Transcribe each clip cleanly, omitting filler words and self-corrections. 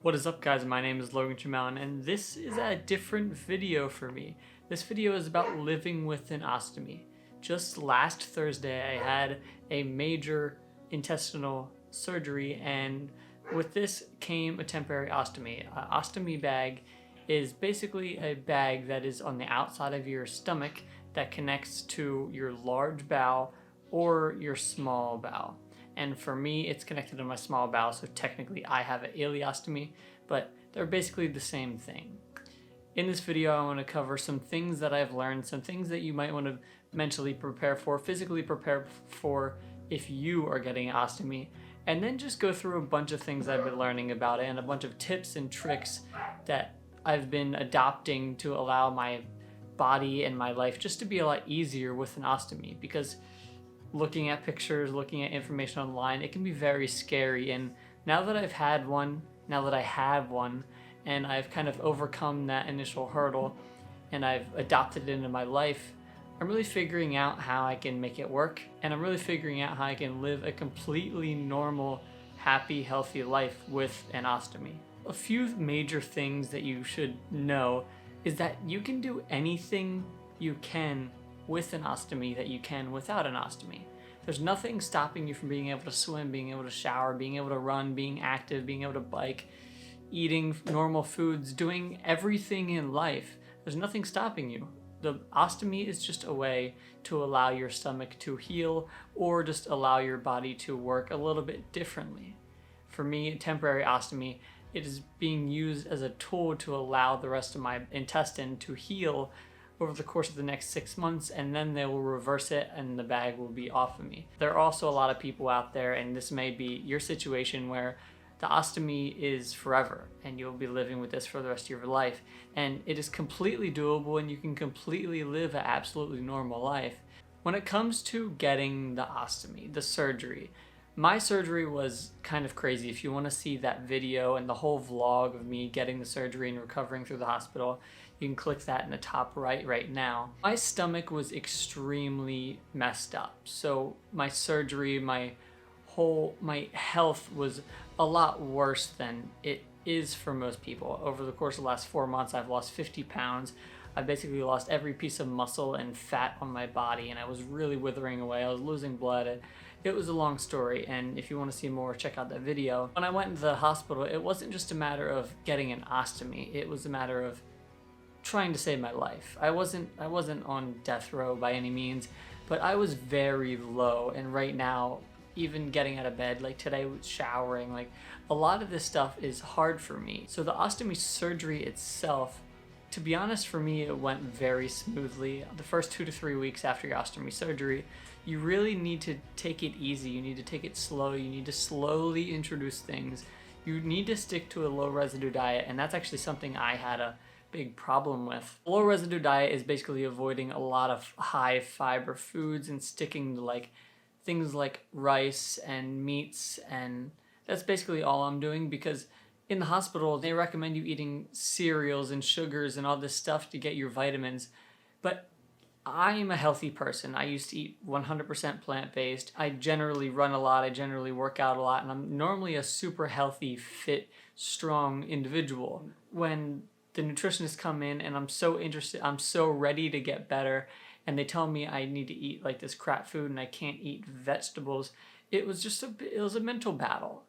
What is up, guys? My name is Logan Jamal, and this is a different video for me. This video is about living with an ostomy. Just last Thursday I had a major intestinal surgery, and with this came a temporary ostomy. An ostomy bag is basically a bag that is on the outside of your stomach that connects to your large bowel or your small bowel. And for me, it's connected to my small bowel, so technically I have an ileostomy, but they're basically the same thing. In this video, I want to cover some things that I've learned, some things that you might want to mentally prepare for, physically prepare for if you are getting an ostomy, and then just go through a bunch of things I've been learning about it and a bunch of tips and tricks that I've been adopting to allow my body and my life just to be a lot easier with an ostomy, because looking at pictures, looking at information online, it can be very scary. And now that I have one, and I've kind of overcome that initial hurdle and I've adopted it into my life, I'm really figuring out how I can make it work, and I'm really figuring out how I can live a completely normal, happy, healthy life with an ostomy. A few major things that you should know is that you can do anything you can with an ostomy that you can without an ostomy. There's nothing stopping you from being able to swim, being able to shower, being able to run, being active, being able to bike, eating normal foods, doing everything in life. There's nothing stopping you. The ostomy is just a way to allow your stomach to heal, or just allow your body to work a little bit differently. For me, temporary ostomy, it is being used as a tool to allow the rest of my intestine to heal over the course of the next 6 months, and then they will reverse it and the bag will be off of me. There are also a lot of people out there, and this may be your situation, where the ostomy is forever and you'll be living with this for the rest of your life. And it is completely doable, and you can completely live an absolutely normal life. When it comes to getting the ostomy, the surgery, my surgery was kind of crazy. If you want to see that video and the whole vlog of me getting the surgery and recovering through the hospital, you can click that in the top right now. My stomach was extremely messed up. So my surgery, my health was a lot worse than it is for most people. Over the course of the last 4 months, I've lost 50 pounds. I basically lost every piece of muscle and fat on my body, and I was really withering away. I was losing blood. It was a long story, and if you want to see more, check out that video. When I went into the hospital, it wasn't just a matter of getting an ostomy. It was a matter of trying to save my life. I wasn't on death row by any means, but I was very low. And right now, even getting out of bed, like today, showering, like a lot of this stuff is hard for me. So the ostomy surgery itself, to be honest, for me, it went very smoothly. The first 2 to 3 weeks after your ostomy surgery, you really need to take it easy. You need to take it slow. You need to slowly introduce things. You need to stick to a low residue diet, and that's actually something I had a big problem with. A low residue diet is basically avoiding a lot of high fiber foods and sticking to like things like rice and meats, and that's basically all I'm doing, because in the hospital they recommend you eating cereals and sugars and all this stuff to get your vitamins. But I'm a healthy person. I used to eat 100% plant-based. I generally run a lot, I generally work out a lot, and I'm normally a super healthy, fit, strong individual. When the nutritionists come in and I'm so interested, I'm so ready to get better, and they tell me I need to eat like this crap food and I can't eat vegetables, it was a mental battle.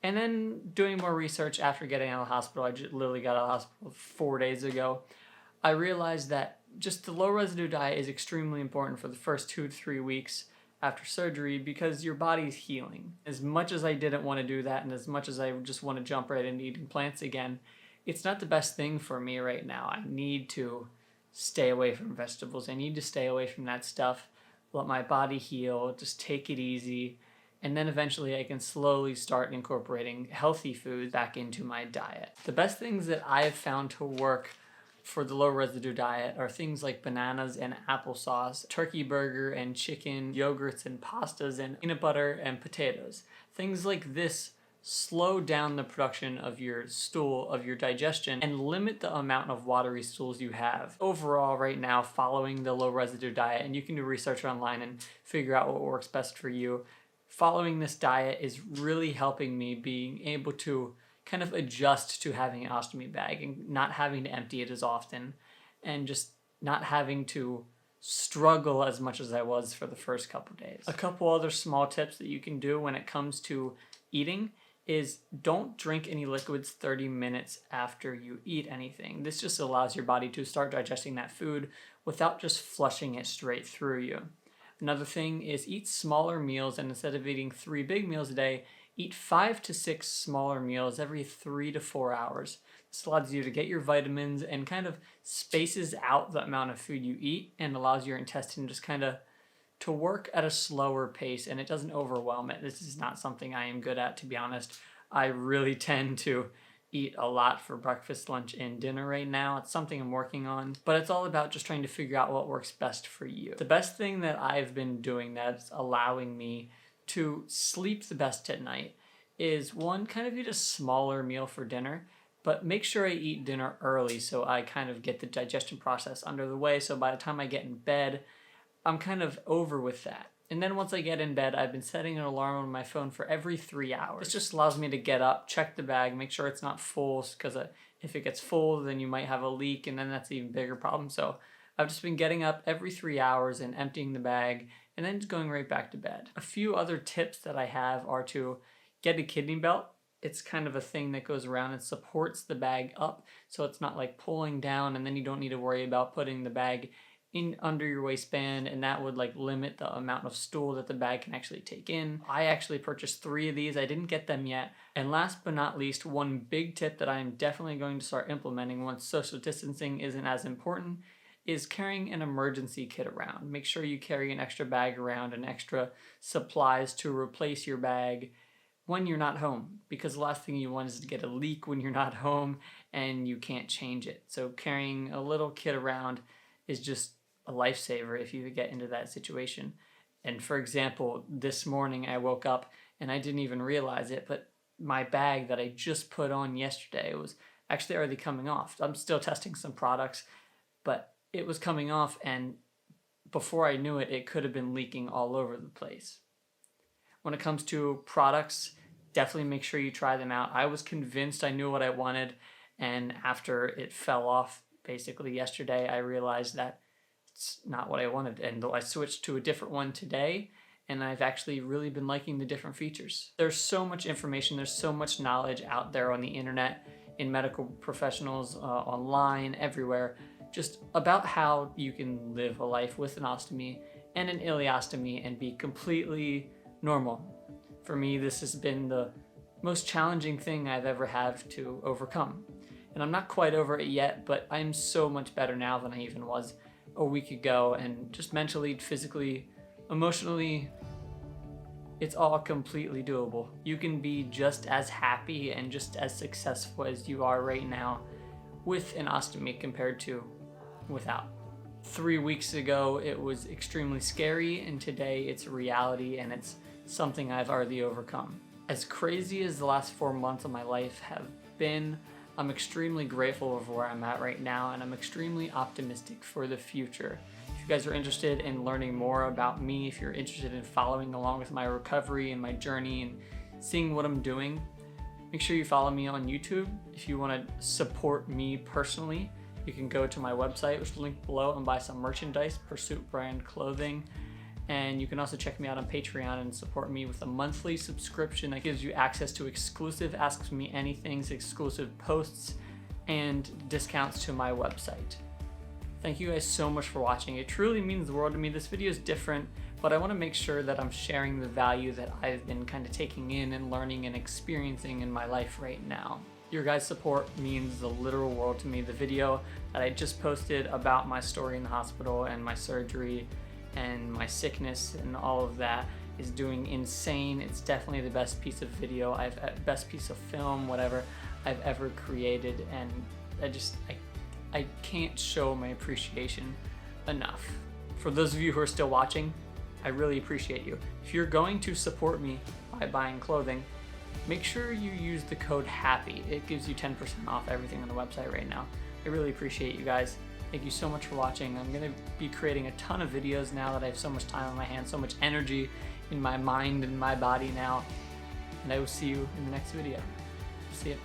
And then doing more research after getting out of the hospital, I just literally got out of the hospital 4 days ago, I realized that just the low residue diet is extremely important for the first 2 to 3 weeks after surgery, because your body's healing. As much as I didn't want to do that, and as much as I just want to jump right into eating plants again, it's not the best thing for me right now. I need to stay away from vegetables. I need to stay away from that stuff, let my body heal, just take it easy, and then eventually I can slowly start incorporating healthy foods back into my diet. The best things that I have found to work for the low residue diet are things like bananas and applesauce, turkey burger and chicken, yogurts and pastas, and peanut butter and potatoes. Things like this slow down the production of your stool, of your digestion, and limit the amount of watery stools you have. Overall, right now, following the low residue diet, and you can do research online and figure out what works best for you, following this diet is really helping me being able to kind of adjust to having an ostomy bag and not having to empty it as often, and just not having to struggle as much as I was for the first couple days. A couple other small tips that you can do when it comes to eating is don't drink any liquids 30 minutes after you eat anything. This just allows your body to start digesting that food without just flushing it straight through you. Another thing is eat smaller meals, and instead of eating 3 big meals a day, eat 5 to 6 smaller meals every 3 to 4 hours. This allows you to get your vitamins and kind of spaces out the amount of food you eat and allows your intestine just kind of to work at a slower pace, and it doesn't overwhelm it. This is not something I am good at, to be honest. I really tend to eat a lot for breakfast, lunch, and dinner right now. It's something I'm working on, but it's all about just trying to figure out what works best for you. The best thing that I've been doing that's allowing me to sleep the best at night is, one, kind of eat a smaller meal for dinner, but make sure I eat dinner early so I kind of get the digestion process under the way, so by the time I get in bed, I'm kind of over with that. And then once I get in bed, I've been setting an alarm on my phone for every 3 hours. This just allows me to get up, check the bag, make sure it's not full, because if it gets full, then you might have a leak, and then that's an even bigger problem. So I've just been getting up every 3 hours and emptying the bag, and then just going right back to bed. A few other tips that I have are to get a kidney belt. It's kind of a thing that goes around and supports the bag up, so it's not like pulling down, and then you don't need to worry about putting the bag in under your waistband, and that would like limit the amount of stool that the bag can actually take in. I actually purchased 3 of these. I didn't get them yet. And last but not least, one big tip that I am definitely going to start implementing once social distancing isn't as important is carrying an emergency kit around. Make sure you carry an extra bag around and extra supplies to replace your bag when you're not home, because the last thing you want is to get a leak when you're not home and you can't change it. So carrying a little kit around is just a lifesaver if you get into that situation. And for example, this morning I woke up and I didn't even realize it, but my bag that I just put on yesterday was actually already coming off. I'm still testing some products, but it was coming off, and before I knew it, it could have been leaking all over the place. When it comes to products, definitely make sure you try them out. I was convinced I knew what I wanted, and after it fell off basically yesterday, I realized that it's not what I wanted, and I switched to a different one today, and I've actually really been liking the different features. There's so much information, there's so much knowledge out there on the internet, in medical professionals, online, everywhere, just about how you can live a life with an ostomy and an ileostomy and be completely normal. For me, this has been the most challenging thing I've ever had to overcome. And I'm not quite over it yet, but I'm so much better now than I even was a week ago, and just mentally, physically, emotionally, it's all completely doable. You can be just as happy and just as successful as you are right now with an ostomy compared to without. 3 weeks ago, it was extremely scary, and today it's a reality, and it's something I've already overcome. As crazy as the last 4 months of my life have been, I'm extremely grateful of where I'm at right now, and I'm extremely optimistic for the future. If you guys are interested in learning more about me, if you're interested in following along with my recovery and my journey and seeing what I'm doing, make sure you follow me on YouTube. If you want to support me personally, you can go to my website, which is linked below, and buy some merchandise, Pursuit brand clothing. And you can also check me out on Patreon and support me with a monthly subscription that gives you access to exclusive Ask Me Anythings, exclusive posts, and discounts to my website. Thank you guys so much for watching. It truly means the world to me. This video is different, but I want to make sure that I'm sharing the value that I've been kind of taking in and learning and experiencing in my life right now. Your guys' support means the literal world to me. The video that I just posted about my story in the hospital and my surgery and my sickness and all of that is doing insane. It's definitely the best piece of video, best piece of film, whatever I've ever created, and I can't show my appreciation enough. For those of you who are still watching, I really appreciate you. If you're going to support me by buying clothing, make sure you use the code HAPPY. It gives you 10% off everything on the website right now. I really appreciate you guys. Thank you so much for watching. I'm going to be creating a ton of videos now that I have so much time on my hands, so much energy in my mind and my body now. And I will see you in the next video. See ya.